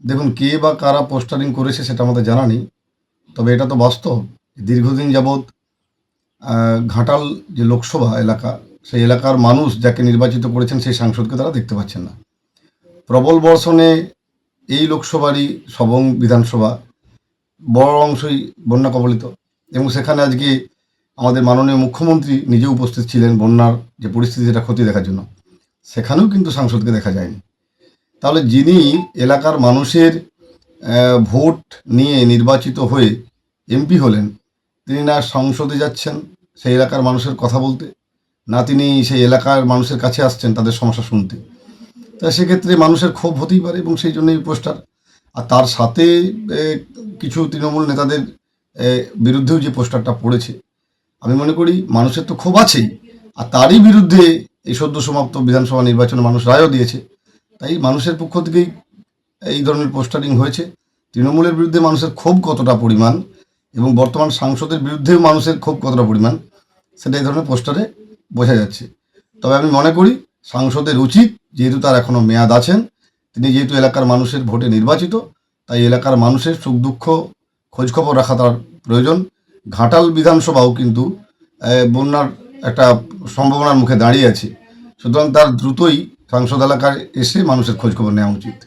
দেখুন, কে বা কারা পোস্টারিং করেছে সেটা আমাদের জানা নেই। তবে এটা তো বাস্তব, দীর্ঘদিন যাবৎ ঘাটাল যে লোকসভা এলাকা, সেই এলাকার মানুষ যাকে নির্বাচিত করেছেন সেই সাংসদকে তারা দেখতে পাচ্ছেন না। প্রবল বর্ষণে এই লোকসভারই সবং বিধানসভা বড় অংশই বন্যা কবলিত, এবং সেখানে আজকে আমাদের মাননীয় মুখ্যমন্ত্রী নিজে উপস্থিত ছিলেন বন্যার যে পরিস্থিতি সেটা খতিয়ে দেখার জন্য। সেখানেও কিন্তু সাংসদকে দেখা যায়নি। তাহলে যিনি এলাকার মানুষের ভোট নিয়ে নির্বাচিত হয়ে এমপি হলেন, তিনি না সংসদে যাচ্ছেন সেই এলাকার মানুষের কথা বলতে, না তিনি সেই এলাকার মানুষের কাছে আসছেন তাদের সমস্যা শুনতে। তা সেক্ষেত্রে মানুষের ক্ষোভ হতেই পারে, এবং সেই জন্যই পোস্টার। আর তার সাথে কিছু তৃণমূল নেতাদের বিরুদ্ধেও যে পোস্টারটা পড়েছে, আমি মনে করি মানুষের তো ক্ষোভ আছেই, আর তারই বিরুদ্ধে এই সদ্য সমাপ্ত বিধানসভা নির্বাচনে মানুষ রায়ও দিয়েছে। তাই মানুষের পক্ষ থেকেই এই ধরনের পোস্টারিং হয়েছে। তৃণমূলের বিরুদ্ধে মানুষের ক্ষোভ কতটা পরিমাণ এবং বর্তমান সাংসদের বিরুদ্ধেও মানুষের ক্ষোভ কতটা পরিমাণ, সেটা এই ধরনের পোস্টারে বোঝা যাচ্ছে। তবে আমি মনে করি সাংসদের উচিত, যেহেতু তার এখনও মেয়াদ আছেন, তিনি যেহেতু এলাকার মানুষের ভোটে নির্বাচিত, তাই এলাকার মানুষের সুখ দুঃখ খোঁজখবর রাখা তার প্রয়োজন। ঘাটাল বিধানসভাও কিন্তু বন্যার একটা সম্ভাবনার মুখে দাঁড়িয়ে আছে, সুতরাং তার দ্রুতই সাংসদ এলাকায় এসে মানুষের খোঁজখবর নেওয়া উচিত।